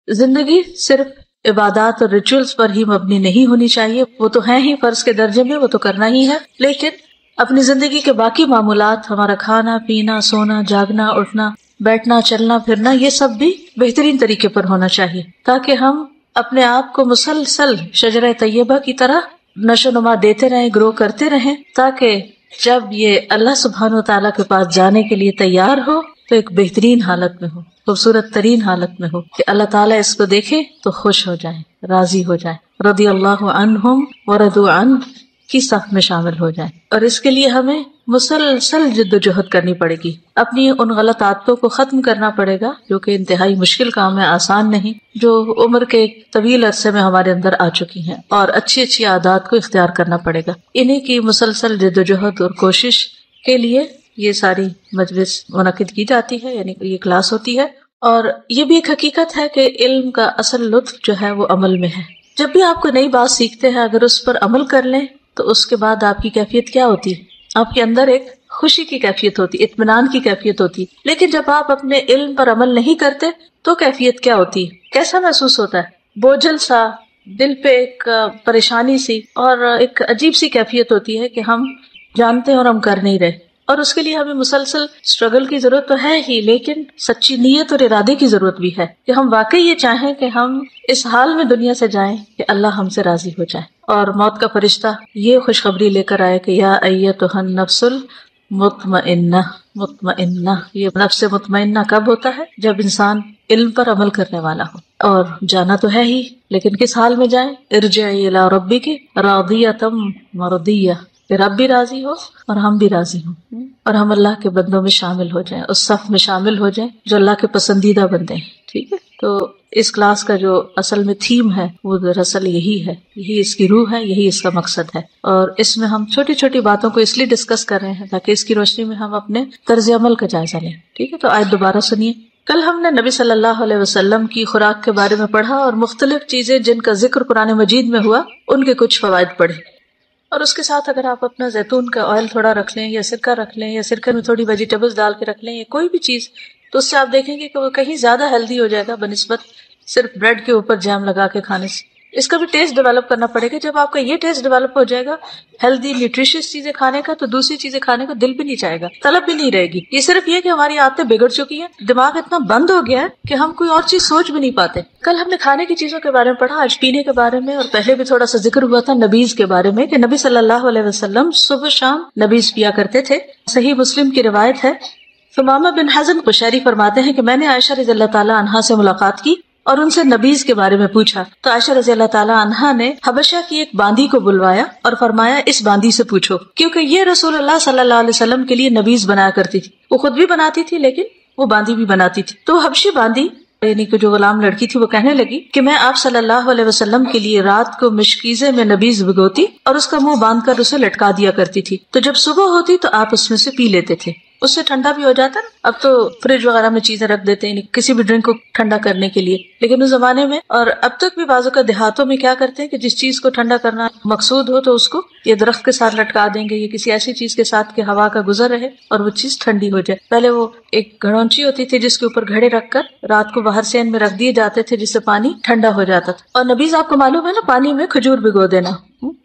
زندگی صرف عبادات اور ریچولز پر ہی مبنی نہیں ہونی چاہیے، وہ تو ہیں ہی فرض کے درجے میں، وہ تو کرنا ہی ہے، لیکن اپنی زندگی کے باقی معمولات، ہمارا کھانا پینا، سونا جاگنا، اٹھنا بیٹھنا چلنا پھرنا، یہ سب بھی بہترین طریقے پر ہونا چاہیے، تاکہ ہم اپنے آپ کو مسلسل شجرہ طیبہ کی طرح نشو نما دیتے رہیں، گرو کرتے رہیں، تاکہ جب یہ اللہ سبحانہ وتعالیٰ کے پاس جانے کے لیے تیار ہو تو ایک بہترین حالت میں ہو، خوبصورت ترین حالت میں ہو، کہ اللہ تعالیٰ اس کو دیکھے تو خوش ہو جائے، راضی ہو جائے، رضی اللہ عنہم ورضوا عنہ کی صف میں شامل ہو جائے۔ اور اس کے لیے ہمیں مسلسل جد و جہد کرنی پڑے گی، اپنی ان غلط عادتوں کو ختم کرنا پڑے گا، جو کہ انتہائی مشکل کام ہے، آسان نہیں، جو عمر کے ایک طویل عرصے میں ہمارے اندر آ چکی ہیں، اور اچھی اچھی عادات کو اختیار کرنا پڑے گا۔ انہی کی مسلسل جد و جہد اور کوشش کے لیے یہ ساری مجلس منعقد کی جاتی ہے، یعنی یہ کلاس ہوتی ہے۔ اور یہ بھی ایک حقیقت ہے کہ علم کا اصل لطف جو ہے وہ عمل میں ہے۔ جب بھی آپ کو نئی بات سیکھتے ہیں، اگر اس پر عمل کر لیں تو اس کے بعد آپ کی کیفیت کیا ہوتی ہے؟ آپ کے اندر ایک خوشی کی کیفیت ہوتی، اطمینان کی کیفیت ہوتی۔ لیکن جب آپ اپنے علم پر عمل نہیں کرتے تو کیفیت کیا ہوتی؟ کیسا محسوس ہوتا ہے؟ بوجھل سا، دل پہ ایک پریشانی سی، اور ایک عجیب سی کیفیت ہوتی ہے کہ ہم جانتے ہیں اور ہم کر نہیں رہے۔ اور اس کے لیے ہمیں مسلسل اسٹرگل کی ضرورت تو ہے ہی، لیکن سچی نیت اور ارادے کی ضرورت بھی ہے کہ ہم واقعی یہ چاہیں کہ ہم اس حال میں دنیا سے جائیں کہ اللہ ہم سے راضی ہو جائے، اور موت کا فرشتہ یہ خوشخبری لے کر آئے کہ یا ایتھا النفس المطمئنہ، مطمئنہ۔ یہ نفس مطمئنہ کب ہوتا ہے؟ جب انسان علم پر عمل کرنے والا ہو۔ اور جانا تو ہے ہی، لیکن کس حال میں جائیں؟ ارجعی الی ربک راضیۃ مرضیہ، کہ رب بھی راضی ہو اور ہم بھی راضی ہوں، اور ہم اللہ کے بندوں میں شامل ہو جائیں، اس صف میں شامل ہو جائیں جو اللہ کے پسندیدہ بندے ہیں۔ ٹھیک ہے، تو اس کلاس کا جو اصل میں تھیم ہے وہ دراصل یہی ہے، یہی اس کی روح ہے، یہی اس کا مقصد ہے۔ اور اس میں ہم چھوٹی چھوٹی باتوں کو اس لیے ڈسکس کر رہے ہیں تاکہ اس کی روشنی میں ہم اپنے طرز عمل کا جائزہ لیں۔ ٹھیک ہے، تو آیت دوبارہ سنیے۔ کل ہم نے نبی صلی اللہ علیہ وسلم کی خوراک کے بارے میں پڑھا، اور مختلف چیزیں جن کا ذکر قرآن مجید میں ہوا ان کے کچھ فوائد پڑھے، اور اس کے ساتھ اگر آپ اپنا زیتون کا آئل تھوڑا رکھ لیں، یا سرکہ رکھ لیں، یا سرکے میں تھوڑی ویجیٹیبلز ڈال کے رکھ لیں، یا کوئی بھی چیز، تو اس سے آپ دیکھیں گے کہ وہ کہیں زیادہ ہیلدی ہو جائے گا بنسبت صرف بریڈ کے اوپر جیم لگا کے کھانے سے۔ اس کا بھی ٹیسٹ ڈیولپ کرنا پڑے گا۔ جب آپ کا یہ ٹیسٹ ڈیولپ ہو جائے گا ہیلدی نیوٹریشس چیزیں کھانے کا، تو دوسری چیزیں کھانے کا دل بھی نہیں چاہے گا، طلب بھی نہیں رہے گی۔ یہ صرف یہ کہ ہماری عادتیں بگڑ چکی ہیں، دماغ اتنا بند ہو گیا ہے کہ ہم کوئی اور چیز سوچ بھی نہیں پاتے۔ کل ہم نے کھانے کی چیزوں کے بارے میں پڑھا، آج پینے کے بارے میں، اور پہلے بھی تھوڑا سا ذکر ہوا تھا نبیز کے بارے میں کہ نبی صلی اللہ علیہ وسلم صبح شام نبیز پیا کرتے تھے۔ صحیح مسلم کی روایت ہے، ثمامہ بن حزن قشیری فرماتے ہیں کہ میں نے عائشہ رضی اللہ تعالی عنہا سے ملاقات کی اور ان سے نبیز کے بارے میں پوچھا، تو عائشہ رضی اللہ تعالی عنہا نے حبشہ کی ایک باندی کو بلوایا اور فرمایا اس باندی سے پوچھو، کیونکہ یہ رسول اللہ صلی اللہ علیہ وسلم کے لیے نبیز بنایا کرتی تھی۔ وہ خود بھی بناتی تھی لیکن وہ باندی بھی بناتی تھی۔ تو حبشی باندی یعنی کہ جو غلام لڑکی تھی وہ کہنے لگی کہ میں آپ صلی اللہ علیہ وسلم کے لیے رات کو مشکیزے میں نبیز بھگوتی اور اس کا منہ باندھ کر اسے لٹکا دیا کرتی تھی، تو جب صبح ہوتی تو آپ اس میں سے پی لیتے تھے، اس سے ٹھنڈا بھی ہو جاتا نا۔ اب تو فریج وغیرہ میں چیزیں رکھ دیتے ہیں کسی بھی ڈرنک کو ٹھنڈا کرنے کے لیے، لیکن اس زمانے میں اور اب تک بھی بعض اوقات دیہاتوں میں کیا کرتے ہیں کہ جس چیز کو ٹھنڈا کرنا مقصود ہو تو اس کو یہ درخت کے ساتھ لٹکا دیں گے یا کسی ایسی چیز کے ساتھ کہ ہوا کا گزر رہے اور وہ چیز ٹھنڈی ہو جائے۔ پہلے وہ ایک گھڑونچی ہوتی تھی جس کے اوپر گھڑے رکھ کر رات کو باہر سین میں رکھ دیے جاتے تھے جس سے پانی ٹھنڈا ہو جاتا تھا۔ اور نبیز آپ کو معلوم ہے نا، پانی میں کھجور بھگو دینا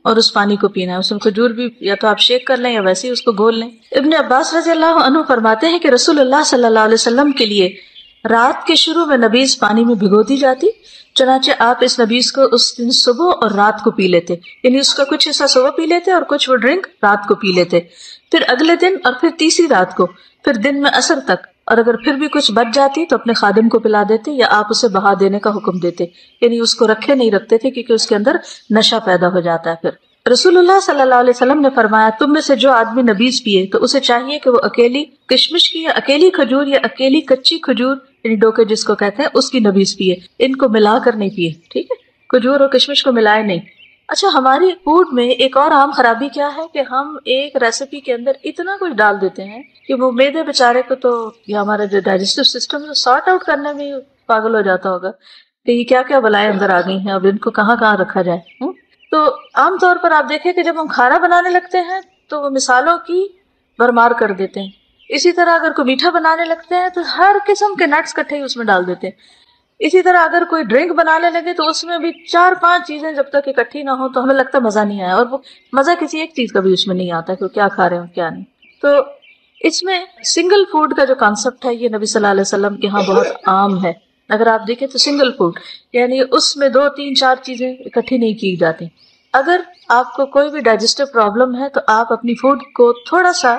اور اس پانی کو پینا ہے۔ اس میں کھجور بھی یا تو آپ شیک کر لیں یا ویسے ہی اس کو گھول لیں۔ ابن عباس رضی اللہ عنہ فرماتے ہیں کہ رسول اللہ صلی اللہ علیہ وسلم کے لیے رات کے شروع میں نبیز پانی میں بھگو دی جاتی، چنانچہ آپ اس نبیز کو اس دن صبح اور رات کو پی لیتے، یعنی اس کا کچھ حصہ صبح پی لیتے اور کچھ وہ ڈرنک رات کو پی لیتے، پھر اگلے دن اور پھر تیسری رات کو، پھر دن میں عصر تک، اور اگر پھر بھی کچھ بچ جاتی تو اپنے خادم کو پلا دیتے یا آپ اسے بہا دینے کا حکم دیتے، یعنی اس کو رکھے نہیں رکھتے تھے کیونکہ اس کے اندر نشہ پیدا ہو جاتا ہے۔ پھر رسول اللہ صلی اللہ علیہ وسلم نے فرمایا تم میں سے جو آدمی نبیز پیے تو اسے چاہیے کہ وہ اکیلی کشمش کی یا اکیلی کھجور یا اکیلی کچی کھجور یعنی ڈوکے جس کو کہتے ہیں اس کی نبیز پیے، ان کو ملا کر نہیں پیے۔ ٹھیک ہے، کھجور اور کشمش کو ملائے نہیں۔ اچھا، ہماری فوڈ میں ایک اور عام خرابی کیا ہے کہ ہم ایک ریسیپی کے اندر اتنا کچھ ڈال دیتے ہیں کہ وہ معدے بیچارے کو تو یا ہمارا جو ڈائجسٹو سسٹم ہے سارٹ آؤٹ کرنے میں پاگل ہو جاتا ہوگا کہ یہ کیا کیا بلائیں اندر آ گئی ہیں، اب ان کو کہاں کہاں رکھا جائے۔ تو عام طور پر آپ دیکھیں کہ جب ہم کھانا بنانے لگتے ہیں تو وہ مثالوں کی بھرمار کر دیتے ہیں۔ اسی طرح اگر کوئی میٹھا بنانے لگتے ہیں تو ہر قسم کے نٹس کٹھے ہی اس میں ڈال دیتے ہیں۔ اسی طرح اگر کوئی ڈرنک بنانے لگے تو اس میں بھی 4-5 چیزیں جب تک اکٹھی نہ ہو تو ہمیں لگتا ہے مزہ نہیں آیا، اور وہ مزہ کسی ایک چیز کا بھی اس میں نہیں آتا کہ کیا کھا رہے ہو کیا نہیں. تو اس میں سنگل فوڈ کا جو کانسیپٹ ہے یہ نبی صلی اللہ علیہ وسلم کے ہاں بہت عام ہے. اگر آپ دیکھیں تو سنگل فوڈ یعنی اس میں 2-3-4 چیزیں اکٹھی نہیں کی جاتی. اگر آپ کو کوئی بھی ڈائجسٹو پرابلم ہے تو آپ اپنی فوڈ کو تھوڑا سا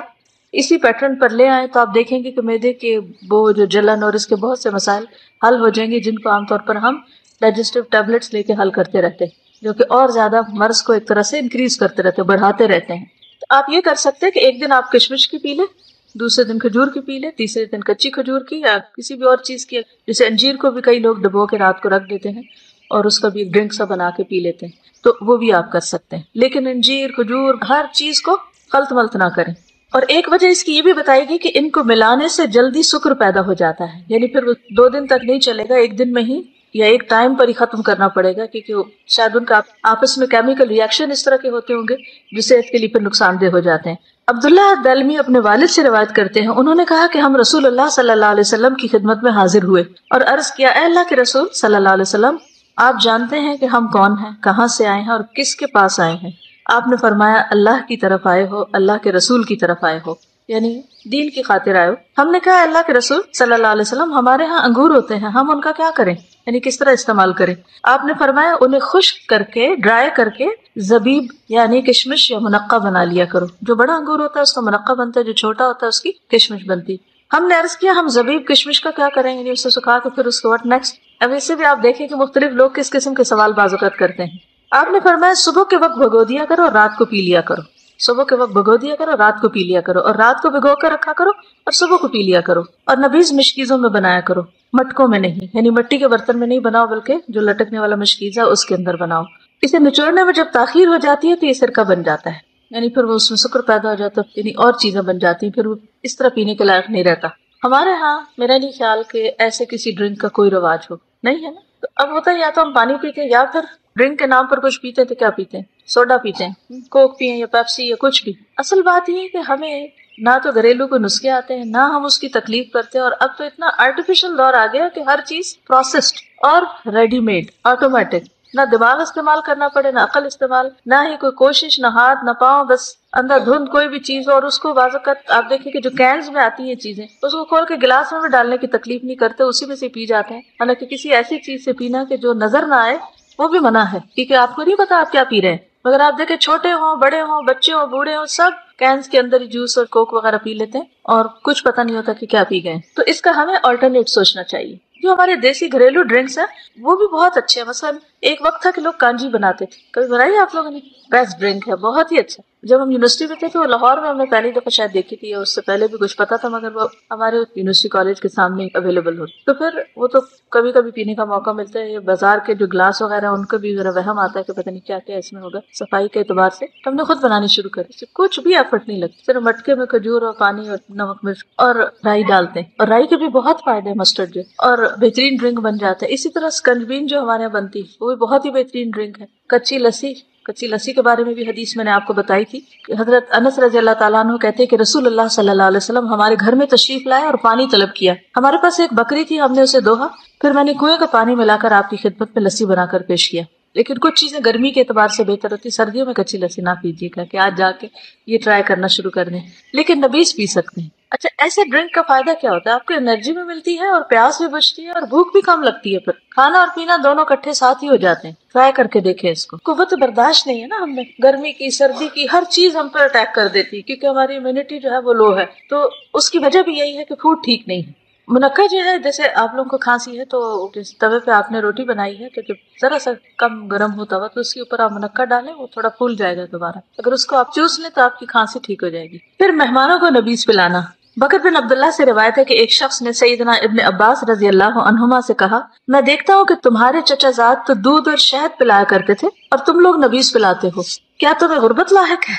اسی پیٹرن پر لے آئیں تو آپ دیکھیں گے کہ معدے کے بوجھ جو جلن اور اس کے بہت سے مسائل حل ہو جائیں گے، جن کو عام طور پر ہم ڈائجسٹو ٹیبلٹس لے کے حل کرتے رہتے ہیں، جو کہ اور زیادہ مرض کو ایک طرح سے انکریز کرتے رہتے ہیں، بڑھاتے رہتے ہیں. تو آپ یہ کر سکتے ہیں کہ ایک دن آپ کشمش کی پی لیں، دوسرے دن کھجور کی پی لیں، تیسرے دن کچی کھجور کی یا کسی بھی اور چیز کی، جیسے انجیر کو بھی کئی لوگ ڈبو کے رات کو رکھ دیتے ہیں اور اس کا بھی ایک ڈرنک سا بنا کے پی لیتے ہیں، تو وہ بھی آپ کر سکتے ہیں. لیکن انجیر کھجور ہر چیز کو خلط ملط نہ کریں. اور ایک وجہ اس کی یہ بھی بتائی گئی کہ ان کو ملانے سے جلدی سکر پیدا ہو جاتا ہے، یعنی پھر وہ 2 دن تک نہیں چلے گا، ایک دن میں ہی یا ایک ٹائم پر ہی ختم کرنا پڑے گا، کیونکہ شاید ان کا آپس میں کیمیکل ریئیکشن اس طرح کے ہوتے ہوں گے جو صحت کے لیے پھر نقصان دہ ہو جاتے ہیں. عبداللہ دلمی اپنے والد سے روایت کرتے ہیں، انہوں نے کہا کہ ہم رسول اللہ صلی اللہ علیہ وسلم کی خدمت میں حاضر ہوئے اور عرض کیا، اے اللہ کے رسول صلی اللہ علیہ وسلم، آپ جانتے ہیں کہ ہم کون ہیں، کہاں سے آئے ہیں اور کس کے پاس آئے ہیں؟ آپ نے فرمایا، اللہ کی طرف آئے ہو، اللہ کے رسول کی طرف آئے ہو، یعنی دین کی خاطر آئے ہو. ہم نے کہا، اللہ کے رسول صلی اللہ علیہ وسلم، ہمارے ہاں انگور ہوتے ہیں، ہم ان کا کیا کریں، یعنی کس طرح استعمال کریں؟ آپ نے فرمایا، انہیں خشک کر کے ڈرائی کر کے زبیب یعنی کشمش یا منقع بنا لیا کرو. جو بڑا انگور ہوتا ہے اس کا منقع بنتا ہے، جو چھوٹا ہوتا ہے اس کی کشمش بنتی. ہم نے عرض کیا، ہم زبیب کشمش کا کیا کریں، یعنی اسے سکھا کے پھر اس کو واٹ نیکسٹ. اب اس سے بھی آپ دیکھیں کہ مختلف لوگ کس قسم کے سوال بعض اوقات کرتے ہیں. آپ نے فرمایا، صبح کے وقت بھگو دیا کرو اور رات کو پی لیا کرو. صبح کے وقت بھگو دیا کرو، رات کو پی لیا کرو، اور رات کو بھگو کر رکھا کرو اور صبح کو پی لیا کرو. اور نبیذ مشکیزوں میں بنایا کرو، مٹکوں میں نہیں، یعنی مٹی کے برتن میں نہیں بناؤ بلکہ جو لٹکنے والا مشکیز ہے اس کے اندر بناؤ. اسے نچوڑنے میں جب تاخیر ہو جاتی ہے تو یہ سرکہ بن جاتا ہے، یعنی پھر وہ اس میں سکر پیدا ہو جاتا ہے، یعنی اور چیزیں بن جاتی ہیں، پھر وہ اس طرح پینے کے لائق نہیں رہتا. ہمارے ہاں میرا نہیں خیال کہ ایسے کسی ڈرنک کا کوئی رواج ہو، نہیں ہے نا. تو اب ہوتا ہے یا تو ہم پانی پیتے ہیں یا پھر ڈرنک کے نام پر کچھ پیتے ہیں. تو کیا پیتے ہیں؟ سوڈا پیتے ہیں، کوک پیئیں یا پیپسی یا کچھ بھی. اصل بات یہ ہے کہ ہمیں نہ تو گھریلو کو نسخے آتے ہیں، نہ ہم اس کی تکلیف کرتے ہیں. اور اب تو اتنا آرٹیفیشل دور آ گیا کہ ہر چیز پروسیسڈ اور ریڈی میڈ آٹومیٹک، نہ دماغ استعمال کرنا پڑے، نہ عقل استعمال، نہ ہی کوئی کوشش، نہ ہاتھ نہ پاؤں، بس اندھا دھند کوئی بھی چیز. اور اس کو بعض اوقات آپ دیکھیں کہ جو کینز میں آتی ہیں چیزیں، اس کو کھول کے گلاس میں بھی ڈالنے کی تکلیف نہیں کرتے، اسی میں سے پی جاتے ہیں. حالانکہ کسی ایسی چیز سے پینا کہ جو نظر نہ آئے وہ بھی منع ہے، کیونکہ آپ کو نہیں پتا آپ کیا پی رہے ہیں. مگر آپ دیکھیں چھوٹے ہوں بڑے ہوں بچے ہوں بوڑھے ہوں، سب کینز کے اندر جوس اور کوک وغیرہ پی لیتے ہیں اور کچھ پتہ نہیں ہوتا کہ کیا پی گئے. تو اس کا ہمیں آلٹرنیٹ سوچنا چاہیے. جو ہمارے دیسی گھریلو ڈرنکس ہیں وہ بھی بہت اچھے ہیں. مثلا ایک وقت تھا کہ لوگ کانجی بناتے تھے، کبھی بنائی آپ لوگوں نے؟ بیسٹ ڈرنک ہے، بہت ہی اچھا. جب ہم یونیورسٹی میں تھے تو لاہور میں ہم نے پہلی دفعہ شاید دیکھی تھی، اور اس سے پہلے بھی کچھ پتا تھا، مگر وہ ہمارے یونیورسٹی کالج کے سامنے اویلیبل ہوتی. تو پھر وہ تو کبھی کبھی پینے کا موقع ملتا ہے. یہ بازار کے جو گلاس وغیرہ ان کو بھی ذرا وہم آتا ہے کہ پتہ نہیں کیا کیا اس میں ہوگا صفائی کے اعتبار سے. ہم نے خود بنانی شروع کری، کچھ بھی ایفرٹ نہیں لگتی، صرف مٹکے میں کھجور اور پانی اور نمک مرچ اور رائی ڈالتے ہیں. اور رائی کے بھی بہت فائدے، مسٹرڈ جو، اور بہترین ڈرنک بن جاتا ہے. اسی طرح سکنجبین جو ہمارے یہاں بنتی ہے وہ بھی بہت ہی بہترین ڈرنک ہے. کچی لسی کے بارے میں بھی حدیث میں نے آپ کو بتائی تھی کہ حضرت انس رضی اللہ تعالیٰ عنہ کہتے ہیں کہ رسول اللہ صلی اللہ علیہ وسلم ہمارے گھر میں تشریف لائے اور پانی طلب کیا. ہمارے پاس ایک بکری تھی، ہم نے اسے دوہا، پھر میں نے کنویں کا پانی ملا کر آپ کی خدمت میں لسی بنا کر پیش کیا. لیکن کچھ چیزیں گرمی کے اعتبار سے بہتر ہوتی، سردیوں میں کچی لسی نہ پیجیے گا کہ آج جا کے یہ ٹرائی کرنا شروع کر دیں، لیکن نبیذ پی سکتے ہیں. اچھا، ایسے ڈرنک کا فائدہ کیا ہوتا ہے؟ آپ کو انرجی بھی ملتی ہے اور پیاس بھی بچتی ہے اور بھوک بھی کم لگتی ہے. پھر کھانا اور پینا دونوں کٹھے ساتھ ہی ہو جاتے ہیں. ٹرائی کر کے دیکھیں اس کو. قوت برداشت نہیں ہے نا ہم میں، گرمی کی سردی کی ہر چیز ہم پر اٹیک کر دیتی ہے کیونکہ ہماری امیونٹی جو ہے وہ لو ہے. تو اس کی وجہ بھی یہی ہے کہ فوڈ ٹھیک نہیں ہے. منقع جو ہے، جیسے آپ لوگوں کو کھانسی ہے تو جس توے پہ آپ نے روٹی بنائی ہے تو جب ذرا سا کم گرم ہوتا ہوا تو اس کے اوپر آپ منقع ڈالیں، وہ تھوڑا پھول جائے گا دوبارہ. اگر اس کو آپ چوس لیں تو آپ کی کھانسی ٹھیک ہو جائے گی. پھر مہمانوں کو نبیذ پلانا. بکر بن عبداللہ سے روایت ہے کہ ایک شخص نے سیدنا ابن عباس رضی اللہ عنہما سے کہا، میں دیکھتا ہوں کہ تمہارے چچا زاد تو دودھ اور شہد پلایا کرتے تھے اور تم لوگ نبیذ پلاتے ہو، کیا تمہیں غربت لاحق ہے؟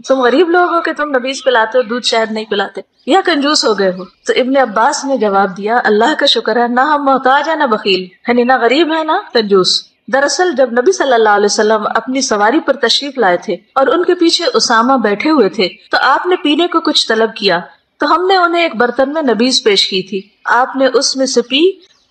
تم غریب لوگ ہو کہ تم نبیذ پلاتے ہو، دودھ شہد نہیں پلاتے، یا کنجوس ہو گئے ہو؟ تو ابن عباس نے جواب دیا، اللہ کا شکر ہے، نہ ہم محتاج ہیں نہ بخیل، یعنی نہ غریب ہے نہ کنجوس. دراصل جب نبی صلی اللہ علیہ وسلم اپنی سواری پر تشریف لائے تھے اور ان کے پیچھے اسامہ بیٹھے ہوئے تھے تو آپ نے پینے کو کچھ طلب کیا، تو ہم نے انہیں ایک برتن میں نبیذ پیش کی تھی. آپ نے اس میں سے پی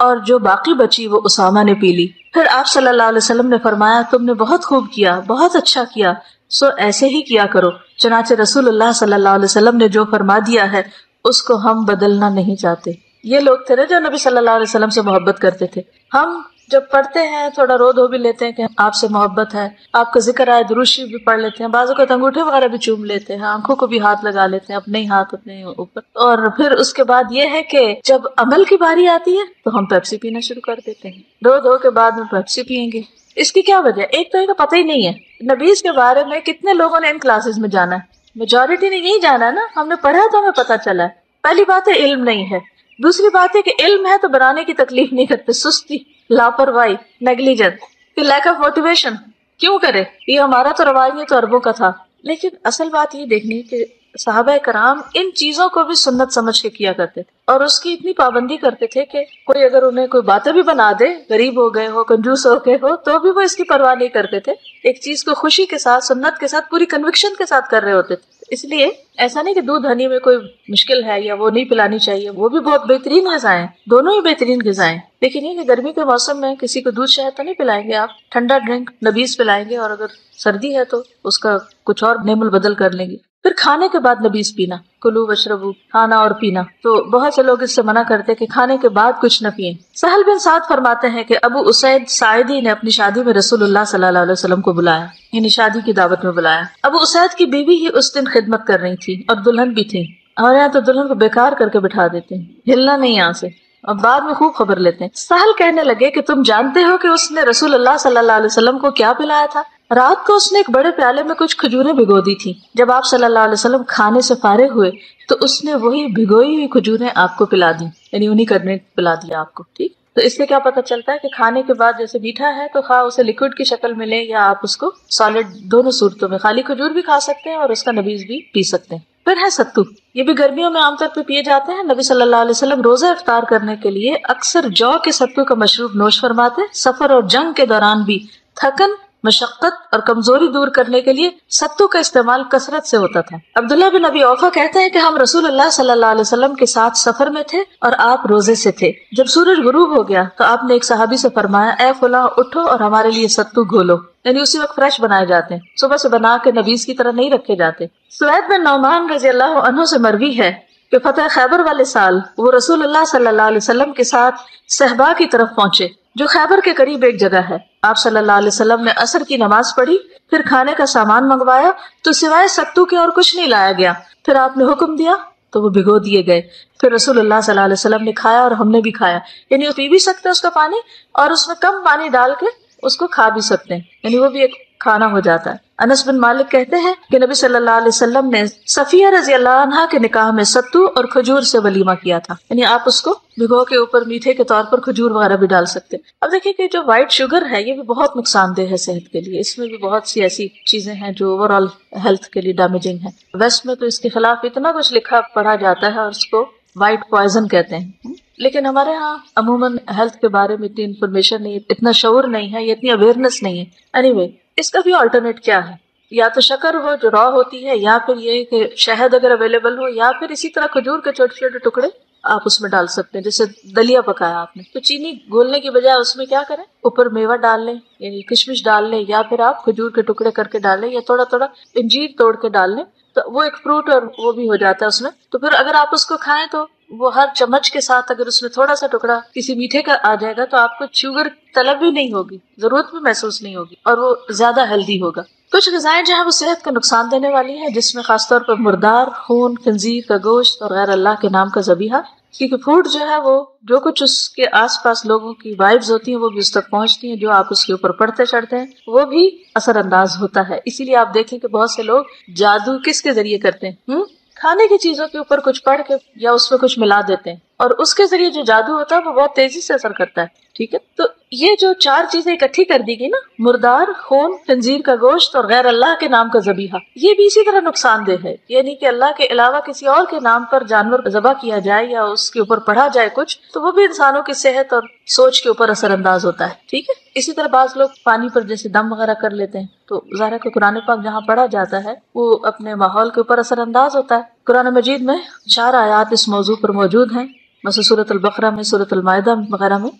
اور جو باقی بچی وہ اسامہ نے پی لی۔ پھر آپ صلی اللہ علیہ وسلم نے فرمایا تم نے بہت خوب کیا، بہت اچھا کیا، سو ایسے ہی کیا کرو۔ چنانچہ رسول اللہ صلی اللہ علیہ وسلم نے جو فرما دیا ہے اس کو ہم بدلنا نہیں چاہتے۔ یہ لوگ تھے نا جو نبی صلی اللہ علیہ وسلم سے محبت کرتے تھے۔ ہم جب پڑھتے ہیں تھوڑا رو دھو بھی لیتے ہیں کہ آپ سے محبت ہے، آپ کا ذکر آئے دروشی بھی پڑھ لیتے ہیں، بعض اوقات انگوٹھے وغیرہ بھی چوم لیتے ہیں، آنکھوں کو بھی ہاتھ لگا لیتے ہیں، اپنے ہی ہاتھ اپنے اوپر۔ اور پھر اس کے بعد یہ ہے کہ جب عمل کی باری آتی ہے تو ہم پیپسی پینا شروع کر دیتے ہیں، رو دھو کے بعد میں پیپسی پیئیں گے۔ اس کی کیا وجہ؟ ایک تو یہ پتہ ہی نہیں ہے نبیز کے بارے میں کتنے لوگوں نے ان کلاسز میں جانا ہے، میجورٹی نے یہی جانا ہے نا، ہم نے پڑھا تو ہمیں پتہ چلا ہے۔ پہلی بات ہے علم نہیں ہے، دوسری بات ہے کہ علم ہے تو بنانے کی تکلیف نہیں کرتے، سستی، لاپرواہی، نیگلیجنس، لیک آف موٹیویشن کیوں کرے؟ یہ ہمارا تو رواج نہیں تو عربوں کا تھا۔ لیکن اصل بات یہ دیکھنی کہ صحابہ کرام ان چیزوں کو بھی سنت سمجھ کے کیا کرتے تھے اور اس کی اتنی پابندی کرتے تھے کہ کوئی اگر انہیں کوئی باتیں بھی بنا دے، غریب ہو گئے ہو، کنجوس ہو گئے ہو، تو بھی وہ اس کی پرواہ نہیں کرتے تھے، ایک چیز کو خوشی کے ساتھ، سنت کے ساتھ، پوری کنوکشن کے ساتھ کر رہے ہوتے تھے۔ اس لیے ایسا نہیں کہ دودھ ہنی میں کوئی مشکل ہے یا وہ نہیں پلانی چاہیے، وہ بھی بہت بہترین غذائیں ہیں، دونوں ہی بہترین غذائیں، لیکن یہ کہ گرمی کے موسم میں کسی کو دودھ شہد تو نہیں پلائیں گے آپ، ٹھنڈا ڈرنک نبیز پلائیں گے، اور اگر سردی ہے تو اس کا کچھ اور نعم البدل کر لیں گے۔ پھر کھانے کے بعد نبیز پینا، کلو وشربو، کھانا اور پینا، تو بہت سے لوگ اس سے منع کرتے کہ کھانے کے بعد کچھ نہ پیئیں۔ سہل بن سعد فرماتے ہیں کہ ابو اسید ساعدی نے اپنی شادی میں رسول اللہ صلی اللہ علیہ وسلم کو بلایا، یعنی شادی کی دعوت میں بلایا۔ ابو اسید کی بیوی ہی اس دن خدمت کر رہی تھی اور دلہن بھی تھی، اور یہاں تو دلہن کو بیکار کر کے بٹھا دیتے ہیں، ہلنا نہیں یہاں سے، اور بعد میں خوب خبر لیتے ہیں۔ سہل کہنے لگے کہ تم جانتے ہو کہ اس نے رسول اللہ صلی اللہ علیہ وسلم کو کیا پلایا تھا؟ رات کو اس نے ایک بڑے پیالے میں کچھ کھجوریں بھگو دی تھی، جب آپ صلی اللہ علیہ وسلم کھانے سے فارغ ہوئے تو اس نے وہی بھگوئی ہوئی کھجوریں آپ کو پلا دی، یعنی انہی کرنے پلا دیا آپ کو۔ ٹھیک، تو اس سے کیا پتہ چلتا ہے کہ کھانے کے بعد جیسے میٹھا ہے تو خواہ اسے لکوڈ کی شکل میں لیں یا آپ اس کو سالڈ، دونوں صورتوں میں خالی کھجور بھی کھا سکتے ہیں اور اس کا نبیز بھی پی سکتے ہیں۔ پھر ہے ستو، یہ بھی گرمیوں میں عام طور پہ پیے جاتے ہیں۔ نبی صلی اللہ علیہ وسلم روزہ افطار کرنے کے لیے اکثر جو کے ستو کا مشروب نوش فرماتے، سفر اور جنگ کے دوران بھی تھکن، مشقت اور کمزوری دور کرنے کے لیے ستو کا استعمال کثرت سے ہوتا تھا۔ عبداللہ بن ابی اوفا کہتے ہیں کہ ہم رسول اللہ صلی اللہ علیہ وسلم کے ساتھ سفر میں تھے اور آپ روزے سے تھے۔ جب سورج غروب ہو گیا تو آپ نے ایک صحابی سے فرمایا، اے فلاں اٹھو اور ہمارے لیے ستو گھولو، یعنی اسی وقت فریش بنائے جاتے ہیں، صبح سے بنا کے نبیز کی طرح نہیں رکھے جاتے۔ سوید بن نعمان رضی اللہ عنہ سے مروی ہے کہ فتح خیبر والے سال وہ رسول اللہ صلی اللہ علیہ وسلم کے ساتھ صحبا کی طرف پہنچے جو خیبر کے قریب ایک جگہ ہے۔ آپ صلی اللہ علیہ وسلم نے عصر کی نماز پڑھی، پھر کھانے کا سامان منگوایا تو سوائے ستو کے اور کچھ نہیں لایا گیا۔ پھر آپ نے حکم دیا تو وہ بھگو دیے گئے۔ پھر رسول اللہ صلی اللہ علیہ وسلم نے کھایا اور ہم نے بھی کھایا، یعنی پی بھی سکتے ہیں اس کا پانی اور اس میں کم پانی ڈال کے اس کو کھا بھی سکتے ہیں، یعنی وہ بھی ایک کھانا ہو جاتا ہے۔ انس بن مالک کہتے ہیں کہ نبی صلی اللہ علیہ وسلم نے صفیہ رضی اللہ عنہا کے نکاح میں ستو اور کھجور سے ولیمہ کیا تھا، یعنی آپ اس کو بھگو کے اوپر میٹھے کے طور پر کھجور وغیرہ بھی ڈال سکتے ہیں۔ اب دیکھیں کہ جو وائٹ شوگر ہے یہ بھی بہت نقصان دہ ہے صحت کے لیے، اس میں بھی بہت سی ایسی چیزیں ہیں جو اوور آل ہیلتھ کے لیے ڈیمیجنگ ہے۔ ویسٹ میں تو اس کے خلاف اتنا کچھ لکھا پڑھا جاتا ہے اور اس کو وائٹ پوائزن کہتے ہیں، لیکن ہمارے ہاں عموماً ہیلتھ کے بارے میں اتنی انفارمیشن نہیں، اتنا شعور نہیں ہے، اتنی اویئرنیس نہیں ہے۔ اینی وے، اس کا بھی آلٹرنیٹ کیا ہے؟ یا تو شکر ہو جو را ہوتی ہے، یا پھر یہ کہ شہد اگر اویلیبل ہو، یا پھر اسی طرح کھجور کے چھوٹے چھوٹے ٹکڑے آپ اس میں ڈال سکتے ہیں، جیسے دلیا پکایا آپ نے تو چینی گھولنے کی بجائے اس میں کیا کریں، اوپر میوہ ڈال لیں، یعنی کشمش ڈال لیں، یا پھر آپ کھجور کے ٹکڑے کر کے ڈال لیں، یا تھوڑا تھوڑا انجیر توڑ کے ڈال لیں، تو وہ ایک فروٹ اور وہ بھی ہو جاتا ہے اس میں۔ تو پھر اگر آپ اس کو کھائیں تو وہ ہر چمچ کے ساتھ اگر اس میں تھوڑا سا ٹکڑا کسی میٹھے کا آ جائے گا تو آپ کو شوگر طلب بھی نہیں ہوگی، ضرورت بھی محسوس نہیں ہوگی، اور وہ زیادہ ہیلدی ہوگا۔ کچھ غذائیں جو ہیں وہ صحت کو نقصان دینے والی ہیں، جس میں خاص طور پر مردار، خون، خنزیر کا گوشت اور غیر اللہ کے نام کا ذبیحہ، کیونکہ فوڈ جو ہے وہ جو کچھ اس کے آس پاس لوگوں کی وائبز ہوتی ہیں وہ بھی اس تک پہنچتی ہیں، جو آپ اس کے اوپر پڑھتے چڑھتے ہیں وہ بھی اثر انداز ہوتا ہے۔ اسی لیے آپ دیکھیں کہ بہت سے لوگ جادو کس کے ذریعے کرتے ہیں، کھانے کی چیزوں کے اوپر کچھ پڑھ کے یا اس میں کچھ ملا دیتے ہیں، اور اس کے ذریعے جو جادو ہوتا ہے وہ بہت تیزی سے اثر کرتا ہے۔ ٹھیک ہے، تو یہ جو چار چیزیں اکٹھی کر دی گئی نا، مردار، خون، خنزیر کا گوشت اور غیر اللہ کے نام کا ذبیحہ، یہ بھی اسی طرح نقصان دہ ہے، یعنی کہ اللہ کے علاوہ کسی اور کے نام پر جانور ذبح کیا جائے یا اس کے اوپر پڑھا جائے کچھ، تو وہ بھی انسانوں کی صحت اور سوچ کے اوپر اثر انداز ہوتا ہے۔ ٹھیک ہے، اسی طرح بعض لوگ پانی پر جیسے دم وغیرہ کر لیتے ہیں، تو ظاہر ہے قرآن پاک جہاں پڑھا جاتا ہے وہ اپنے ماحول کے اوپر اثر انداز ہوتا ہے۔ قرآن مجید میں 4 آیات اس موضوع پر موجود ہیں۔ مثلا سورۃ البقرہ میں، سورۃ المائدہ وغیرہ میں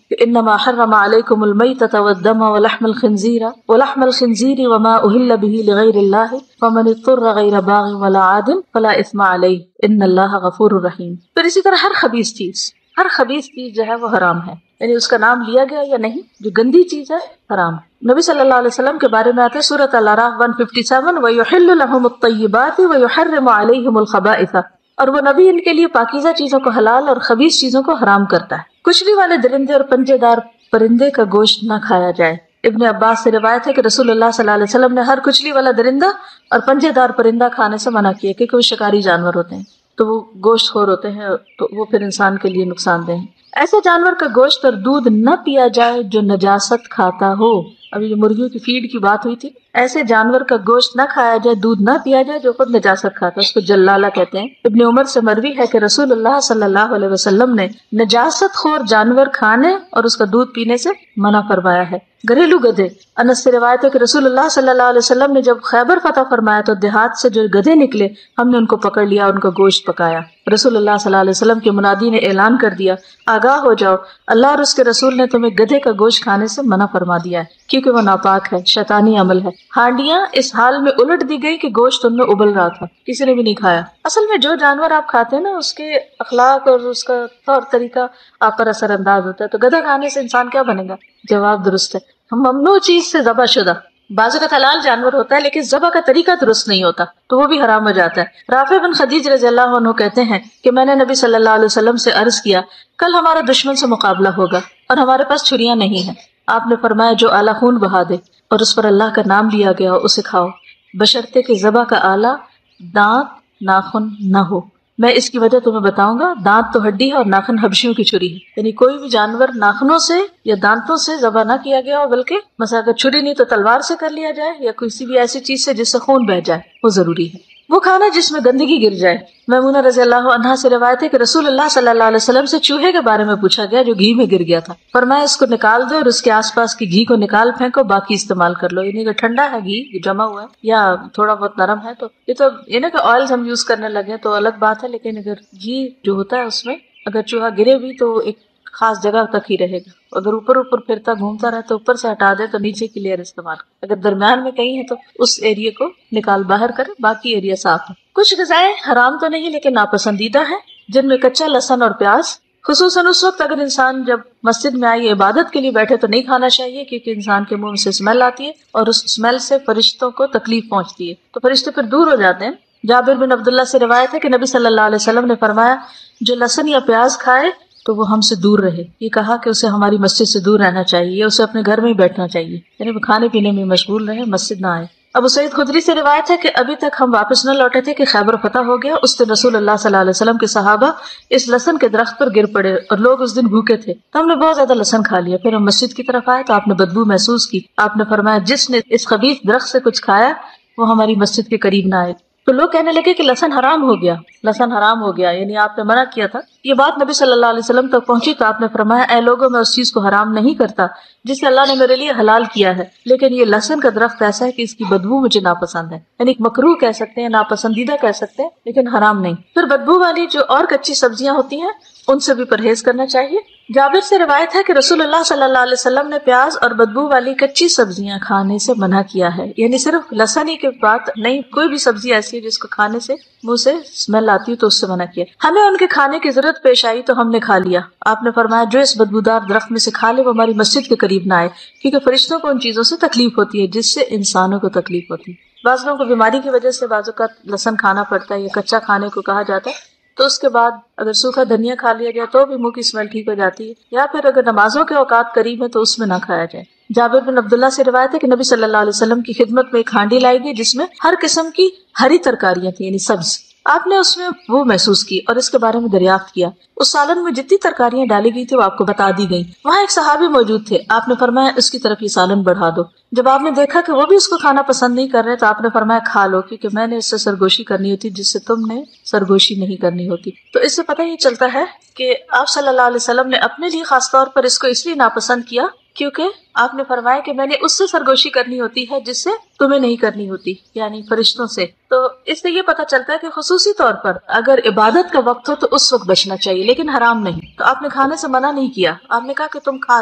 کہ انما حرم علیکم المیتۃ والدم ولحم الخنزیر وما اہل به لغیر اللہ فمن اضطر غیر باغ ولا عاد فلا اثم علیہ ان اللہ غفور رحیم۔ پھر اسی طرح ہر خبیث چیز جو ہے وہ حرام ہے، یعنی اس کا نام لیا گیا یا نہیں، جو گندی چیز ہے حرام ہے۔ نبی صلی اللہ علیہ وسلم کے بارے میں آتے ہیں سورۃ الاعراف 157 وَيُحِلُّ لَهُمُ الطَّيِّبَاتِ وَيُحَرِّمُ عَلَيْهِمُ الْخَبَائِثَ، اور وہ نبی ان کے لیے پاکیزہ چیزوں کو حلال اور خبیث چیزوں کو حرام کرتا ہے۔ کچلی والے درندے اور پنجے دار پرندے کا گوشت نہ کھایا جائے۔ ابن عباس سے روایت ہے کہ رسول اللہ صلی اللہ علیہ وسلم نے ہر کچلی والا درندہ اور پنجے دار پرندہ کھانے سے منع کیا، کیونکہ وہ شکاری جانور ہوتے ہیں تو وہ گوشت خور ہوتے ہیں، تو وہ پھر انسان کے لیے نقصان دہ ہیں۔ ایسے جانور کا گوشت اور دودھ نہ پیا جائے جو نجاست کھاتا ہو۔ ابھی جو مرغیوں کی فیڈ کی بات ہوئی تھی، ایسے جانور کا گوشت نہ کھایا جائے، دودھ نہ پیا جائے جو خود نجاست کھاتا ہے، اس کو جلالہ کہتے ہیں۔ ابن عمر سے مروی ہے کہ رسول اللہ صلی اللہ علیہ وسلم نے نجاست خور جانور کھانے اور اس کا دودھ پینے سے منع فرمایا ہے۔ گھریلو گدھے، انس سے روایت ہے کہ رسول اللہ صلی اللہ علیہ وسلم نے جب خیبر فتح فرمایا تو دیہات سے جو گدھے نکلے ہم نے ان کو پکڑ لیا، ان کا گوشت پکایا۔ رسول اللہ صلی اللہ علیہ وسلم کے منادی نے اعلان کر دیا، آگاہ ہو جاؤ، اللہ اور اس کے رسول نے تمہیں گدھے کا گوشت کھانے سے منع فرما دیا ہے، کیونکہ وہ ناپاک ہے، شیطانی عمل ہے۔ ہانڈیاں اس حال میں الٹ دی گئی کہ گوشت ان میں ابل رہا تھا، کسی نے بھی نہیں کھایا۔ اصل میں جو جانور آپ کھاتے ہیں نا، اس کے اخلاق اور اس کا طور طریقہ آپ پر اثر انداز ہوتا ہے۔ تو گدھا کھانے سے انسان کیا بنے گا؟ جواب درست ہے، ممنوع چیز سے ذبح شدہ، بعض اوقات حلال جانور ہوتا ہے لیکن ذبح کا طریقہ درست نہیں ہوتا تو وہ بھی حرام ہو جاتا ہے۔ رافع بن خدیج رضی اللہ عنہ کہتے ہیں کہ میں نے نبی صلی اللہ علیہ وسلم سے عرض کیا، کل ہمارا دشمن سے مقابلہ ہوگا اور ہمارے پاس چھریاں نہیں ہیں۔ آپ نے فرمایا جو آلہ خون بہا دے اور اس پر اللہ کا نام لیا گیا ہو اسے کھاؤ، بشرطے کہ ذبح کا آلہ دانت ناخن نہ ہو۔ میں اس کی وجہ تمہیں بتاؤں گا، دانت تو ہڈی ہے اور ناخن حبشیوں کی چھری ہے، یعنی کوئی بھی جانور ناخنوں سے یا دانتوں سے ذبح نہ کیا گیا ہو، بلکہ مثلا اگر چھری نہیں تو تلوار سے کر لیا جائے یا کسی بھی ایسی چیز سے جس سے خون بہ جائے، وہ ضروری ہے۔ وہ کھانا جس میں گندگی گر جائے۔ میمونہ رضی اللہ عنہا سے روایت ہے کہ رسول اللہ صلی اللہ علیہ وسلم سے چوہے کے بارے میں پوچھا گیا جو گھی میں گر گیا تھا، فرمایا اس کو نکال دو اور اس کے آس پاس کی گھی کو نکال پھینکو، باقی استعمال کر لو۔ یعنی اگر ٹھنڈا ہے گھی جمع ہوا ہے یا تھوڑا بہت نرم ہے تو یہ تو یہ نا کہ آئل ہم یوز کرنے لگے تو الگ بات ہے، لیکن اگر گھی جو ہوتا ہے اس میں اگر چوہا گرے بھی تو ایک خاص جگہ تک ہی رہے گا، اگر اوپر پھرتا گھومتا رہے تو اوپر سے ہٹا دے تو نیچے کی لیئر استعمال، اگر درمیان میں کہیں ہے تو اس ایریا کو نکال باہر کرے، باقی ایریا صاف ہے۔ کچھ غذائیں حرام تو نہیں لیکن ناپسندیدہ ہیں، جن میں کچا لہسن اور پیاز، خصوصاً اس وقت اگر انسان جب مسجد میں آئی عبادت کے لیے بیٹھے تو نہیں کھانا چاہیے، کیونکہ انسان کے منہ سے اسمیل آتی ہے اور اس اسمیل سے فرشتوں کو تکلیف پہنچتی ہے تو فرشتے پھر دور ہو جاتے ہیں۔ جابر بن عبداللہ سے روایت ہے کہ نبی صلی اللہ علیہ وسلم نے فرمایا جو لہسن یا پیاز کھائے تو وہ ہم سے دور رہے، یہ کہا کہ اسے ہماری مسجد سے دور رہنا چاہیے، اسے اپنے گھر میں ہی بیٹھنا چاہیے، یعنی وہ کھانے پینے میں مشغول رہے، مسجد نہ آئے۔ ابو سعید خدری سے روایت ہے کہ ابھی تک ہم واپس نہ لوٹے تھے کہ خیبر فتح ہو گیا، اس دن رسول اللہ صلی اللہ علیہ وسلم کے صحابہ اس لہسن کے درخت پر گر پڑے اور لوگ اس دن بھوکے تھے تو ہم نے بہت زیادہ لہسن کھا لیا۔ پھر ہم مسجد کی طرف آئے تو آپ نے بدبو محسوس کی، آپ نے فرمایا جس نے اس خبیث درخت سے کچھ کھایا وہ ہماری مسجد کے قریب نہ آئے۔ تو لوگ کہنے لگے کہ لہسن حرام ہو گیا، لہسن حرام ہو گیا، یعنی آپ نے منع کیا تھا۔ یہ بات نبی صلی اللہ علیہ وسلم تک پہنچی تو آپ نے فرمایا اے لوگوں میں اس چیز کو حرام نہیں کرتا جسے اللہ نے میرے لیے حلال کیا ہے، لیکن یہ لہسن کا درخت ایسا ہے کہ اس کی بدبو مجھے ناپسند ہے، یعنی مکروہ کہہ سکتے ہیں، ناپسندیدہ کہہ سکتے ہیں، لیکن حرام نہیں۔ پھر بدبو والی جو اور کچی سبزیاں ہوتی ہیں ان سے بھی پرہیز کرنا چاہیے۔ جابر سے روایت ہے کہ رسول اللہ صلی اللہ علیہ وسلم نے پیاز اور بدبو والی کچی سبزیاں کھانے سے منع کیا ہے، یعنی صرف لہسن ہی کے بات نہیں، کوئی بھی سبزی ایسی ہے جس کو کھانے سے منہ سے اسمیل آتی ہے تو اس سے منع کیا۔ ہمیں ان کے کھانے کی ضرورت پیش آئی تو ہم نے کھا لیا، آپ نے فرمایا جو اس بدبودار درخت میں سے کھا لے وہ ہماری مسجد کے قریب نہ آئے، کیونکہ فرشتوں کو ان چیزوں سے تکلیف ہوتی ہے جس سے انسانوں کو تکلیف ہوتی ہے۔ بعض لوگوں کو بیماری کی وجہ سے بعض اوقات لہسن کھانا پڑتا ہے یا کچا کھانے کو کہا جاتا ہے، تو اس کے بعد اگر سوکھا دھنیا کھا لیا جائے تو بھی منہ کی اسمیل ٹھیک ہو جاتی ہے، یا پھر اگر نمازوں کے اوقات قریب ہے تو اس میں نہ کھایا جائے۔ جابر بن عبداللہ سے روایت ہے کہ نبی صلی اللہ علیہ وسلم کی خدمت میں ایک ہانڈی لائی گئی جس میں ہر قسم کی ہری ترکاریاں تھیں، یعنی سبز۔ آپ نے اس میں وہ محسوس کی اور اس کے بارے میں دریافت کیا، اس سالن میں جتنی ترکاریاں ڈالی گئی تھی وہ آپ کو بتا دی گئی۔ وہاں ایک صحابی موجود تھے، آپ نے فرمایا اس کی طرف یہ سالن بڑھا دو۔ جب آپ نے دیکھا کہ وہ بھی اس کو کھانا پسند نہیں کر رہے تو آپ نے فرمایا کھا لو، کیونکہ میں نے اس سے سرگوشی کرنی ہوتی جس سے تم نے سرگوشی نہیں کرنی ہوتی۔ تو اس سے پتہ یہ چلتا ہے کہ آپ صلی اللہ علیہ وسلم نے اپنے لیے خاص طور پر اس کو اس لیے ناپسند کیا کیونکہ آپ نے فرمایا کہ میں نے اس سے سرگوشی کرنی ہوتی ہے جس سے تمہیں نہیں کرنی ہوتی، یعنی فرشتوں سے۔ تو اس سے یہ پتہ چلتا ہے کہ خصوصی طور پر اگر عبادت کا وقت ہو تو اس وقت بچنا چاہیے، لیکن حرام نہیں۔ تو آپ نے کھانے سے منع نہیں کیا، آپ نے کہا کہ تم کھا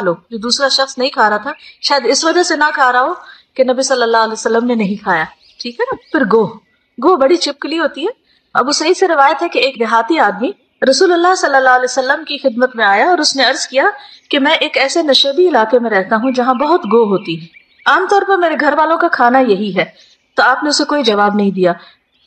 لو۔ جو دوسرا شخص نہیں کھا رہا تھا شاید اس وجہ سے نہ کھا رہا ہو کہ نبی صلی اللہ علیہ وسلم نے نہیں کھایا، ٹھیک ہے نا۔ پھر گو بڑی چپکلی ہوتی ہے۔ ابو سعید سے روایت ہے کہ ایک دیہاتی آدمی رسول اللہ صلی اللہ علیہ وسلم کی خدمت میں آیا اور اس نے عرض کیا کہ میں ایک ایسے نشیبی علاقے میں رہتا ہوں جہاں بہت گو ہوتی ہے، عام طور پر میرے گھر والوں کا کھانا یہی ہے۔ تو آپ نے اسے کوئی جواب نہیں دیا۔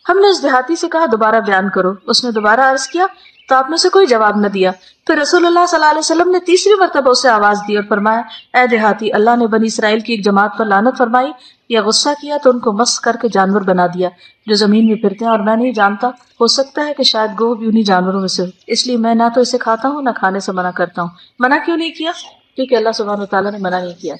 ہم نے اس دیہاتی سے کہا دوبارہ بیان کرو، اس نے دوبارہ عرض کیا تو آپ نے اسے کوئی جواب نہ دیا۔ پھر رسول اللہ صلی اللہ علیہ وسلم نے تیسری مرتبہ اسے آواز دی اور فرمایا اے دیہاتی، اللہ نے بنی اسرائیل کی ایک جماعت پر لعنت فرمائی یا غصہ کیا تو ان کو مسخ کر کے جانور بنا دیا جو زمین میں پھرتے ہیں، اور میں نہیں جانتا، ہو سکتا ہے کہ شاید گوہ بھی انہی جانوروں میں سے ہو، اس لیے میں نہ تو اسے کھاتا ہوں نہ کھانے سے منع کرتا ہوں۔ منع کیوں نہیں کیا؟ کیونکہ اللہ سبحانہ وتعالیٰ نے منع نہیں کیا۔